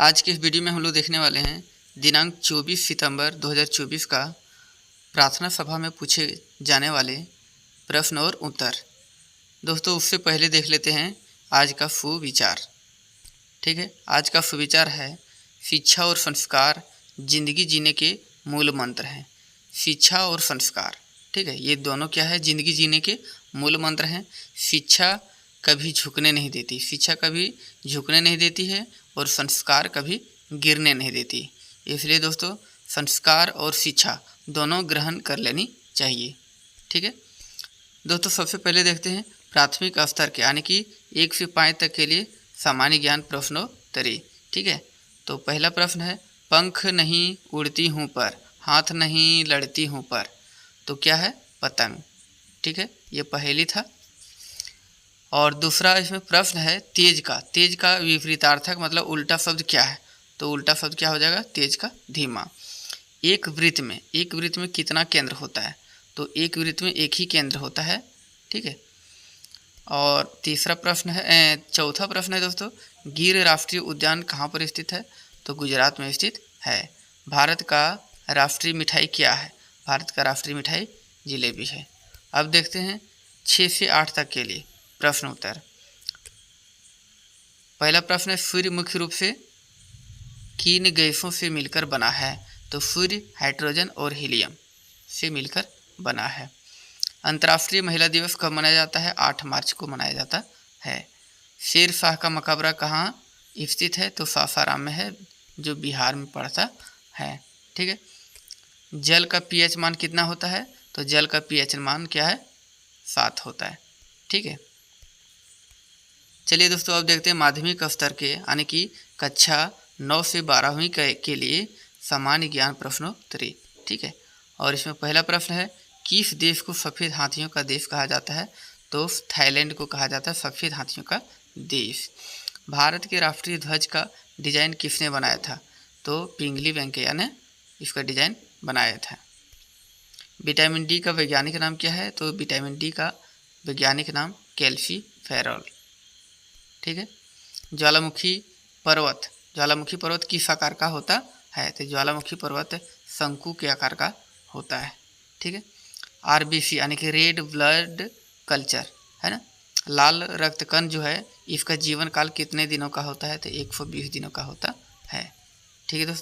आज के इस वीडियो में हम लोग देखने वाले हैं दिनांक 24 सितंबर 2024 का प्रार्थना सभा में पूछे जाने वाले प्रश्न और उत्तर। दोस्तों उससे पहले देख लेते हैं आज का सुविचार। ठीक है, आज का सुविचार है शिक्षा और संस्कार जिंदगी जीने के मूल मंत्र हैं। शिक्षा और संस्कार, ठीक है, ये दोनों क्या है, जिंदगी जीने के मूल मंत्र हैं। शिक्षा कभी झुकने नहीं देती, शिक्षा कभी झुकने नहीं देती है और संस्कार कभी गिरने नहीं देती। इसलिए दोस्तों संस्कार और शिक्षा दोनों ग्रहण कर लेनी चाहिए। ठीक है दोस्तों, सबसे पहले देखते हैं प्राथमिक स्तर के यानी कि 1 से 5 तक के लिए सामान्य ज्ञान प्रश्नोत्तरी। ठीक है, तो पहला प्रश्न है पंख नहीं उड़ती हूँ पर, हाथ नहीं लड़ती हूँ पर, तो क्या है, पतंग। ठीक है, ये पहेली था। और दूसरा इसमें प्रश्न है तेज का विपरीतार्थक मतलब उल्टा शब्द क्या है, तो उल्टा शब्द क्या हो जाएगा, तेज का धीमा। एक वृत्त में कितना केंद्र होता है, तो एक वृत्त में एक ही केंद्र होता है। ठीक है, और तीसरा प्रश्न है, चौथा प्रश्न है दोस्तों, गिर राष्ट्रीय उद्यान कहाँ पर स्थित है, तो गुजरात में स्थित है। भारत का राष्ट्रीय मिठाई क्या है, भारत का राष्ट्रीय मिठाई जिलेबी है। अब देखते हैं 6 से 8 तक के लिए प्रश्न उत्तर। पहला प्रश्न है सूर्य मुख्य रूप से किन गैसों से मिलकर बना है, तो सूर्य हाइड्रोजन और हीलियम से मिलकर बना है। अंतर्राष्ट्रीय महिला दिवस कब मनाया जाता है, 8 मार्च को मनाया जाता है। शेर शाह का मकबरा कहाँ स्थित है, तो सासाराम में है, जो बिहार में पड़ता है। ठीक है, जल का पीएच मान कितना होता है, तो जल का पीएच मान क्या है, 7 होता है। ठीक है, चलिए दोस्तों अब देखते हैं माध्यमिक स्तर के यानी कि कक्षा 9 से 12वीं के लिए सामान्य ज्ञान प्रश्नोत्तरी। ठीक है, और इसमें पहला प्रश्न है किस देश को सफ़ेद हाथियों का देश कहा जाता है, तो थाईलैंड को कहा जाता है सफ़ेद हाथियों का देश। भारत के राष्ट्रीय ध्वज का डिजाइन किसने बनाया था, तो पिंगली वेंकैया ने इसका डिजाइन बनाया था। विटामिन डी का वैज्ञानिक नाम क्या है, तो विटामिन डी का वैज्ञानिक नाम कैल्सीफेरॉल। ठीक है, ज्वालामुखी पर्वत किस आकार का होता है, तो ज्वालामुखी पर्वत शंकु के आकार का होता है। ठीक है, आरबीसी यानी कि रेड ब्लड कल्चर है ना, लाल रक्त कण जो है इसका जीवन काल कितने दिनों का होता है, तो 120 दिनों का होता है। ठीक है दोस्तों।